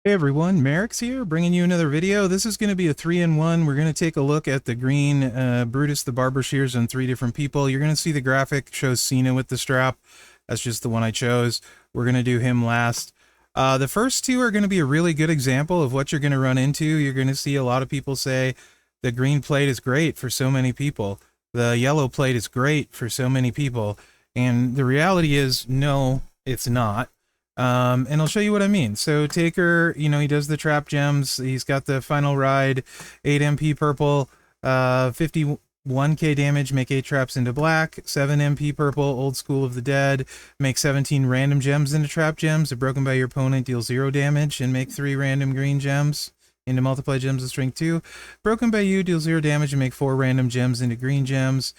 Hey everyone, Mherex here, bringing you another video. This is going to be a 3-in-1. We're going to take a look at the green Brutus the Barber shears on 3 different people. You're going to see the graphic shows Cena with the strap. That's just the one I chose. We're going to do him last. The first two are going to be a really good example of what you're going to run into. You're going to see a lot of people say the green plate is great for so many people. The yellow plate is great for so many people. And the reality is, no, it's not. And I'll show you what I mean. So Taker, you know, he does the trap gems. He's got the final ride, 8 MP purple, 51k damage, make 8 traps into black, 7 MP purple, old school of the dead, make 17 random gems into trap gems. If broken by your opponent, deal 0 damage and make 3 random green gems into multiply gems of strength 2. Broken by you, deal 0 damage and make 4 random gems into green gems.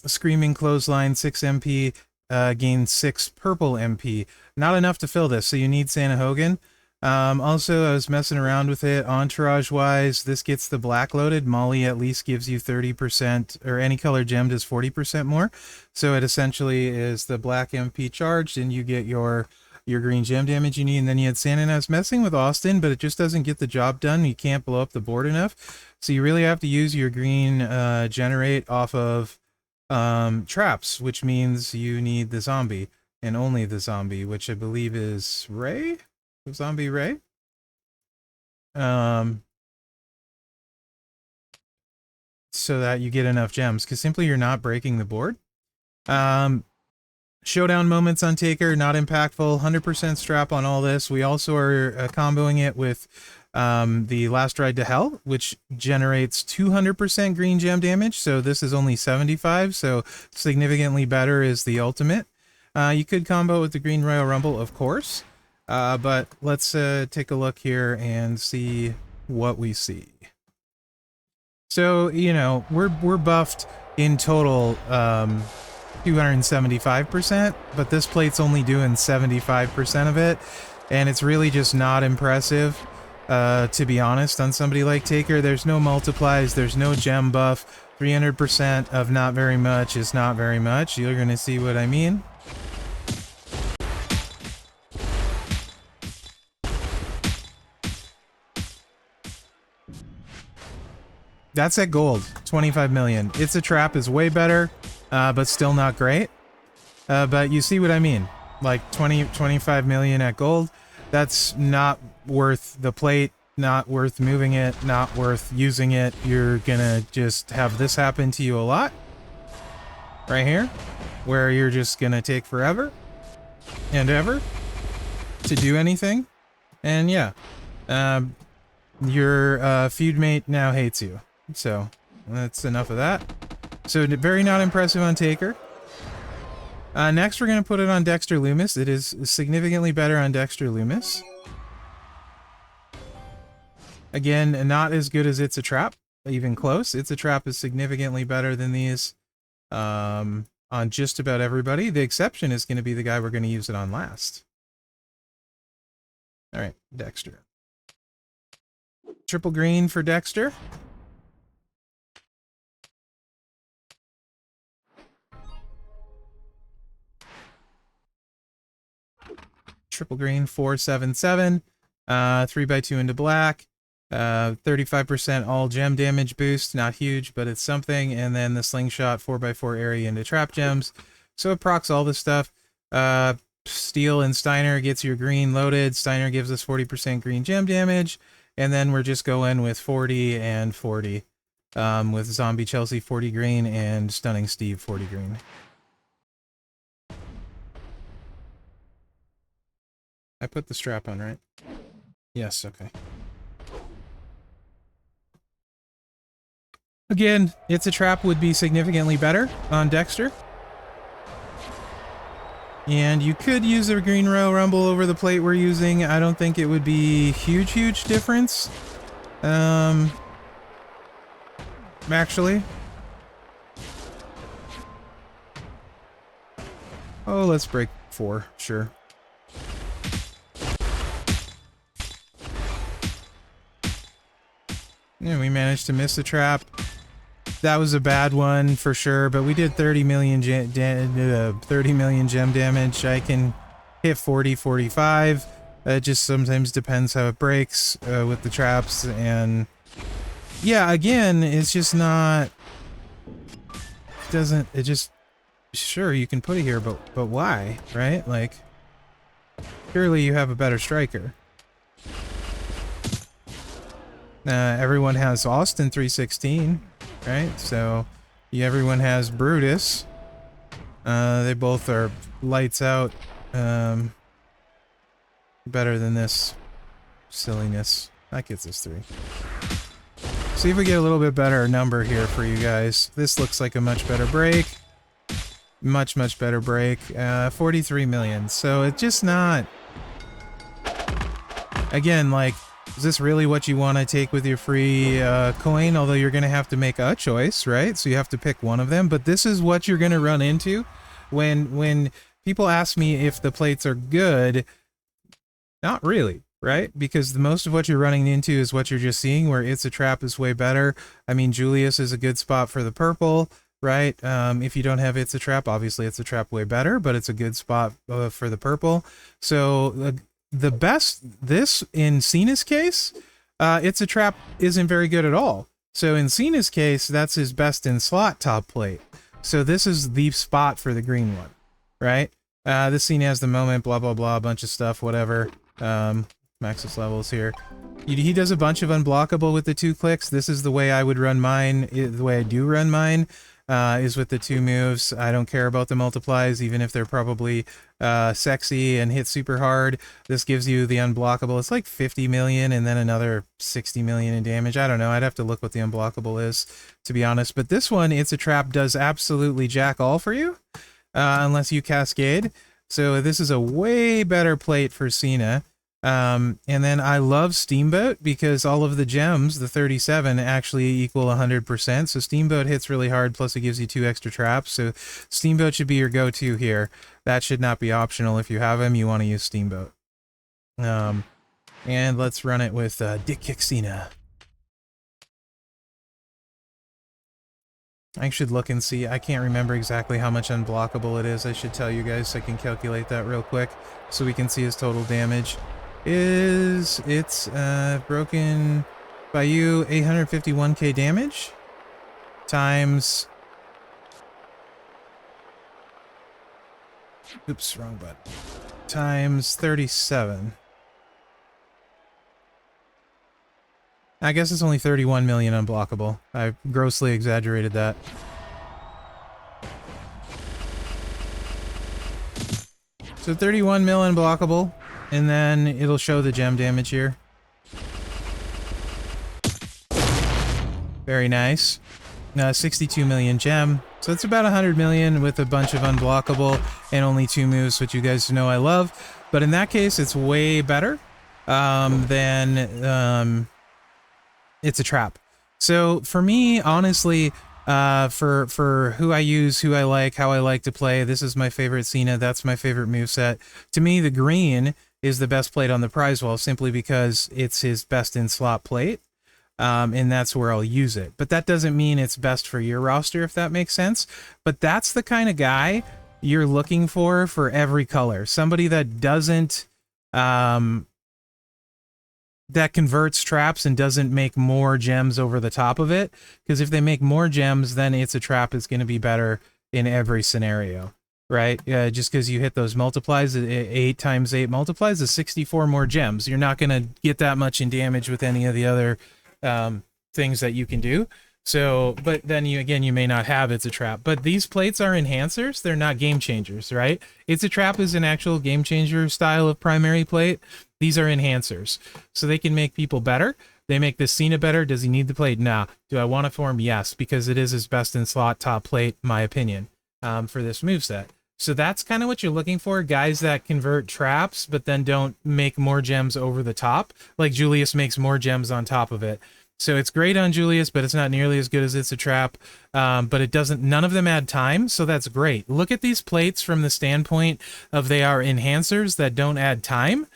Screaming clothesline, 6 MP. Gain 6 purple MP. Not enough to fill this, so you need Santa Hogan. Also, I was messing around with it. Entourage-wise, this gets the black loaded. Molly at least gives you 30%, or any color gem does 40% more. So it essentially is the black MP charged, and you get your green gem damage you need. And then you had Santa, and I was messing with Austin, but it just doesn't get the job done. You can't blow up the board enough. So you really have to use your green generate off of traps, which means you need the zombie, and only the zombie, which I believe is Ray? Zombie Ray? So that you get enough gems, because simply you're not breaking the board. Showdown moments on Taker, not impactful, 100% strap on all this. We also are comboing it with the Last Ride to Hell, which generates 200% green gem damage. So this is only 75, so significantly better is the ultimate. You could combo with the Green Royal Rumble, of course, but let's take a look here and see what we see. So, you know, we're buffed in total 275%, but this plate's only doing 75% of it, and it's really just not impressive. To be honest, on somebody like Taker, there's no multiplies, there's no gem buff. 300% of not very much is not very much. You're going to see what I mean. That's at gold, 25 million. It's a trap is way better, but still not great. But you see what I mean. Like 25 million at gold. That's not worth the plate, not worth moving it, not worth using it. You're gonna just have this happen to you a lot. Right here. Where you're just gonna take forever and ever to do anything. And yeah. Your feud mate now hates you. So, that's enough of that. So, very not impressive on Taker. Next, we're going to put it on Dexter Lumis. It is significantly better on Dexter Lumis. Again, not as good as It's a Trap, even close. It's a Trap is significantly better than these on just about everybody. The exception is going to be the guy we're going to use it on last. All right, Dexter. Triple green for Dexter. Triple green, 477, 3x2 into black, 35% all gem damage boost, not huge, but it's something, and then the slingshot 4x4 area into trap gems, so it procs all this stuff. Steel and Steiner gets your green loaded. Steiner gives us 40% green gem damage, and then we're just going with 40 and 40, with Zombie Chelsea 40 green and Stunning Steve 40 green. I put the strap on, right? Yes, okay. Again, It's a Trap would be significantly better on Dexter. And you could use a Green Royal Rumble over the plate we're using. I don't think it would be huge difference. Actually. Oh, let's break 4, sure. Yeah, we managed to miss the trap. That was a bad one for sure, but we did 30 million gem damage. I can hit 40, 45. It just sometimes depends how it breaks with the traps, and yeah, again, it's just not, doesn't, it just, sure, you can put it here, but why, right? Like, surely you have a better striker. Everyone has Austin 316, right? So, everyone has Brutus. They both are lights out, better than this silliness. That gets us 3. See if we get a little bit better number here for you guys. This looks like a much better break. Much better break. 43 million. So it's just not... Again, like, is this really what you want to take with your free coin? Although you're going to have to make a choice, right? So you have to pick one of them. But this is what you're going to run into when people ask me if the plates are good. Not really, right? Because the most of what you're running into is what you're just seeing, where It's a Trap is way better. I mean, Julius is a good spot for the purple, right? If you don't have It's a Trap, obviously It's a Trap way better, but it's a good spot for the purple. So the best, this in Cena's case, It's a Trap isn't very good at all. So in Cena's case, that's his best in slot top plate. So this is the spot for the green one, right? This scene has the moment, blah, blah, blah, a bunch of stuff, whatever. Maxis levels here. He does a bunch of unblockable with the 2 clicks. This is the way I would run mine. The way I do run mine is with the 2 moves. I don't care about the multiplies, even if they're probably sexy and hit super hard. This gives you the unblockable. It's like 50 million and then another 60 million in damage. I don't know. I'd have to look what the unblockable is, to be honest. But this one, It's a Trap, does absolutely jack all for you, unless you cascade. So this is a way better plate for Cena. And then I love Steamboat because all of the gems, the 37, actually equal 100%. So Steamboat hits really hard, plus it gives you 2 extra traps. So Steamboat should be your go-to here. That should not be optional. If you have him, you want to use Steamboat. And let's run it with Dick Kick Cena. I should look and see. I can't remember exactly how much unblockable it is. I should tell you guys so I can calculate that real quick so we can see his total damage. It's broken by you 851k damage times... Oops, wrong button. Times 37. I guess it's only 31 million unblockable. I grossly exaggerated that. So 31 mil unblockable, and then it'll show the gem damage here. Very nice. 62 million gem. So it's about 100 million with a bunch of unblockable and only 2 moves, which you guys know I love. But in that case, it's way better than... It's a Trap. So for me, honestly, for who I use, who I like, how I like to play, this is my favorite Cena. That's my favorite moveset. To me, the green is the best plate on the prize wall simply because it's his best in slot plate. And that's where I'll use it. But that doesn't mean it's best for your roster, if that makes sense. But that's the kind of guy you're looking for every color. Somebody that doesn't... that converts traps and doesn't make more gems over the top of it. Because if they make more gems, then It's a Trap is going to be better in every scenario, right? Just because you hit those multiplies, 8 times 8 multiplies is 64 more gems. You're not going to get that much in damage with any of the other things that you can do. So, but then you may not have It's a Trap. But these plates are enhancers. They're not game changers, right? It's a Trap is an actual game changer style of primary plate. These are enhancers. So they can make people better. They make this Cena better. Does he need the plate? Nah. Do I want it for him? Yes, because it is his best in slot top plate, my opinion, for this moveset. So that's kind of what you're looking for. Guys that convert traps, but then don't make more gems over the top. Like Julius makes more gems on top of it. So it's great on Julius, but it's not nearly as good as It's a Trap. But it doesn't, none of them add time, so that's great. Look at these plates from the standpoint of they are enhancers that don't add time.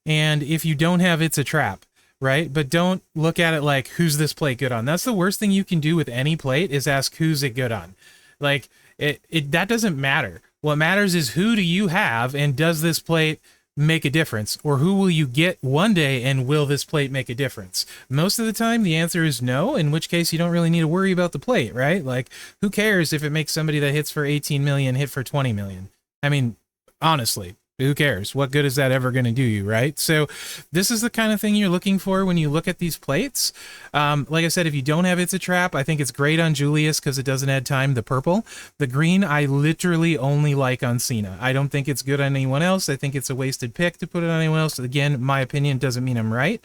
And if you don't have It's a Trap, right? But don't look at it like, who's this plate good on? That's the worst thing you can do with any plate is ask, who's it good on? Like, that doesn't matter. What matters is who do you have, and does this plate make a difference? Or who will you get one day, and will this plate make a difference? Most of the time, the answer is no, in which case you don't really need to worry about the plate, right? Like, who cares if it makes somebody that hits for 18 million hit for 20 million? I mean, honestly, who cares? What good is that ever going to do you, right? So this is the kind of thing you're looking for when you look at these plates. Like I said, if you don't have It's a Trap, I think it's great on Julius because it doesn't add time. The purple. The green, I literally only like on Cena. I don't think it's good on anyone else. I think it's a wasted pick to put it on anyone else. Again, my opinion doesn't mean I'm right.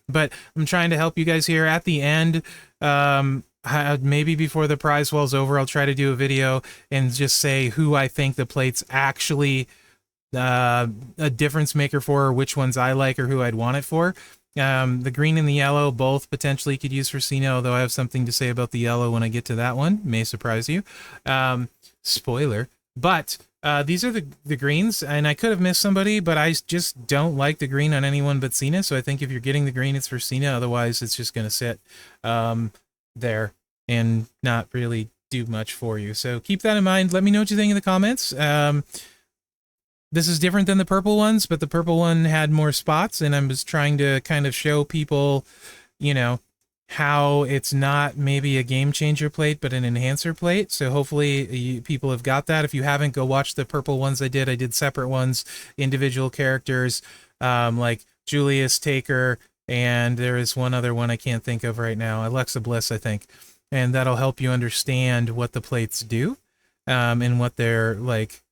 But I'm trying to help you guys here at the end. Maybe before the prize wall's over, I'll try to do a video and just say who I think the plates actually a difference maker for, or which ones I like or who I'd want it for. The green and the yellow both potentially could use for Cena, although I have something to say about the yellow when I get to that one. May surprise you. Spoiler. But these are the greens, and I could have missed somebody, but I just don't like the green on anyone but Cena, so I think if you're getting the green, it's for Cena. Otherwise, it's just going to sit there and not really do much for you. So keep that in mind. Let me know what you think in the comments. This is different than the purple ones, but the purple one had more spots, and I was trying to kind of show people, you know, how it's not maybe a game changer plate, but an enhancer plate. So hopefully people have got that. If you haven't, go watch the purple ones I did. I did separate ones, individual characters, like Julius, Taker, and there is one other one I can't think of right now, Alexa Bliss, I think. And that'll help you understand what the plates do, and what they're like,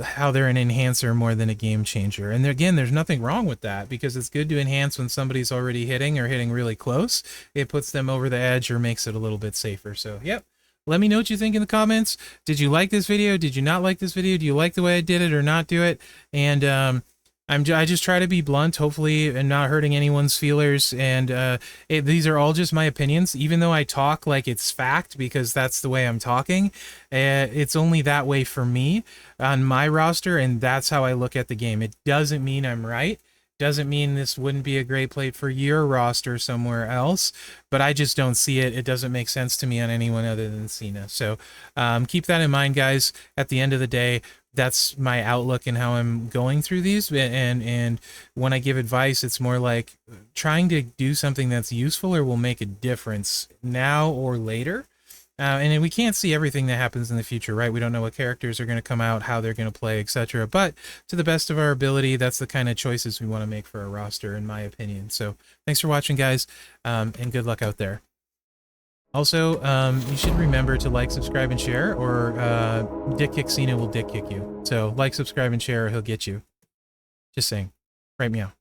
how they're an enhancer more than a game changer. And again, there's nothing wrong with that, because it's good to enhance when somebody's already hitting or hitting really close. It puts them over the edge or makes it a little bit safer. So, yep. Let me know what you think in the comments. Did you like this video? Did you not like this video? Do you like the way I did it or not do it? And I just try to be blunt, hopefully, and not hurting anyone's feelers. And these are all just my opinions, even though I talk like it's fact, because that's the way I'm talking. It's only that way for me on my roster, and that's how I look at the game. It doesn't mean I'm right. Doesn't mean this wouldn't be a great plate for your roster somewhere else, but I just don't see it. It doesn't make sense to me on anyone other than Cena. So keep that in mind, guys. At the end of the day, that's my outlook and how I'm going through these. And when I give advice, it's more like trying to do something that's useful or will make a difference now or later. And we can't see everything that happens in the future, right? We don't know what characters are going to come out, how they're going to play, etc. But to the best of our ability, that's the kind of choices we want to make for our roster, in my opinion. So thanks for watching, guys, and good luck out there. Also, you should remember to like, subscribe, and share, or Dick Kick Cena will dick kick you. So like, subscribe, and share, or he'll get you. Just saying. Right, meow.